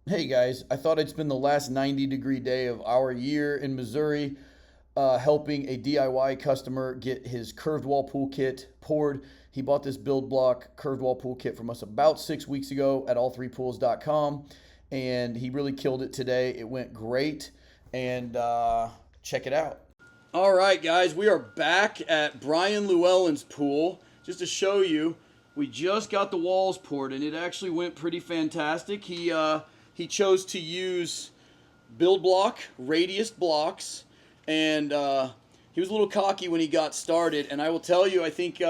Hey guys, I thought I'd spend the last 90-degree day of our year in Missouri helping a DIY customer get his curved wall pool kit poured. He bought this BuildBlock curved wall pool kit from us about 6 weeks ago at all3pools.com, and he really killed it today. It went great, and check it out. All right, guys, we are back at Brian Llewellyn's pool. Just to show you, we just got the walls poured, and it actually went pretty fantastic. He chose to use BuildBlock radius blocks, and he was a little cocky when he got started. And I will tell you, I think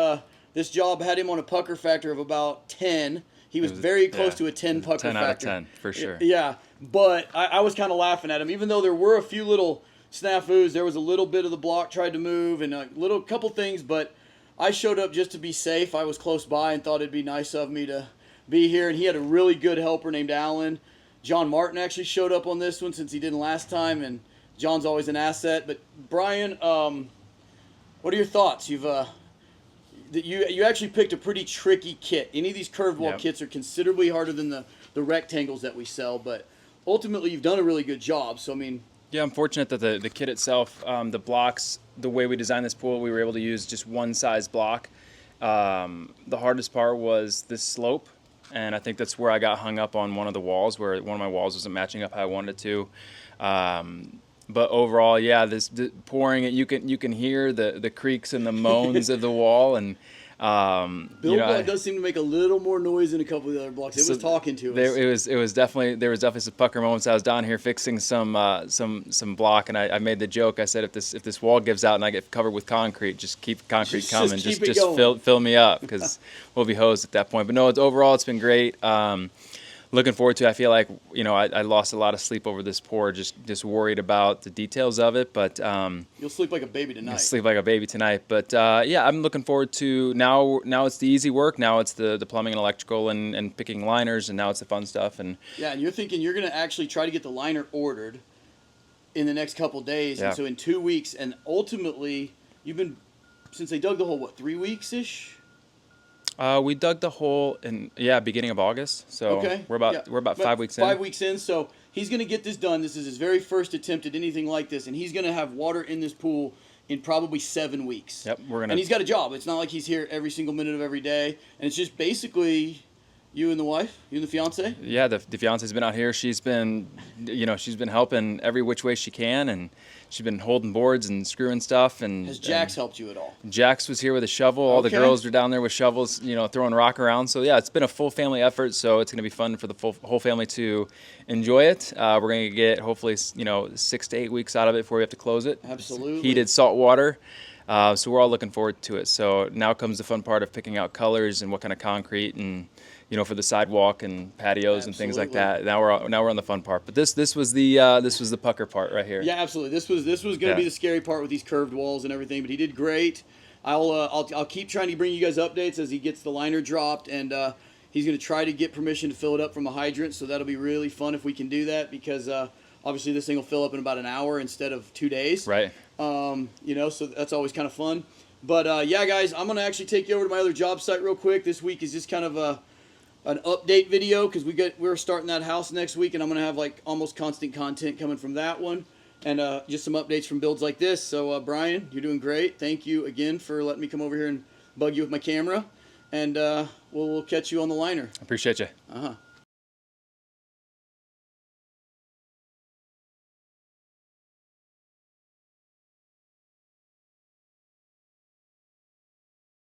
this job had him on a pucker factor of about 10. He was very close to a 10 pucker 10 factor. out of 10 for sure. Yeah, but I was kind of laughing at him, even though there were a few little snafus. There was a little bit of the block tried to move and a little couple things, but I showed up just to be safe. I was close by and thought it'd be nice of me to be here. And he had a really good helper named Alan. John Martin actually showed up on this one since he didn't last time, and John's always an asset. But Brian, what are your thoughts? You actually picked a pretty tricky kit. Any of these curved wall kits are considerably harder than the rectangles that we sell, but ultimately you've done a really good job. So I mean, yeah, I'm fortunate that the kit itself, the blocks, the way we designed this pool, we were able to use just one size block. The hardest part was this slope, and I think that's where I got hung up on one of the walls, where one of my walls wasn't matching up how I wanted it to. But overall, yeah, this pouring it, you can hear the creaks and the moans of the wall, and BuildBlock does seem to make a little more noise than a couple of the other blocks. It was talking to us. There was definitely some pucker moments. I was down here fixing some block, and I made the joke. I said, if this wall gives out and I get covered with concrete, just keep concrete coming. Just fill me up, because we'll be hosed at that point. But no, overall it's been great. Looking forward to it. I feel like I lost a lot of sleep over this pour, just worried about the details of it. But you'll sleep like a baby tonight. I'll sleep like a baby tonight. But yeah, I'm looking forward to now. Now it's the easy work. Now it's the plumbing and electrical and picking liners, and now it's the fun stuff. And yeah, and you're thinking you're going to actually try to get the liner ordered in the next couple days, and so in 2 weeks, and ultimately you've been, since they dug the hole, what, 3 weeks ish? We dug the hole in beginning of August. So we're about 5 weeks in. 5 weeks in. So he's going to get this done. This is his very first attempt at anything like this, and he's going to have water in this pool in probably 7 weeks. Yep, and he's got a job. It's not like he's here every single minute of every day, and it's just basically you and the wife, you and the fiance. Yeah, the fiance's been out here. She's been helping every which way she can, and she's been holding boards and screwing stuff. And has Jax helped you at all? Jax was here with a shovel. All the girls were down there with shovels, throwing rock around. So yeah, it's been a full family effort. So it's going to be fun for the whole family to enjoy it. We're going to get hopefully 6 to 8 weeks out of it before we have to close it. Absolutely. It's heated salt water. So we're all looking forward to it. So now comes the fun part of picking out colors and what kind of concrete and for the sidewalk and patios and things like that. Now we're on the fun part. But this was the pucker part right here. Yeah, absolutely. This was going to be the scary part with these curved walls and everything. But he did great. I'll keep trying to bring you guys updates as he gets the liner dropped, and he's going to try to get permission to fill it up from a hydrant. So that'll be really fun if we can do that, because obviously this thing will fill up in about an hour instead of 2 days. Right. So that's always kind of fun. But yeah, guys, I'm going to actually take you over to my other job site real quick. This week is just kind of an update video, because we're starting that house next week, and I'm going to have like almost constant content coming from that one, and just some updates from builds like this. So Brian, you're doing great. Thank you again for letting me come over here and bug you with my camera, and we'll catch you on the liner. Appreciate you.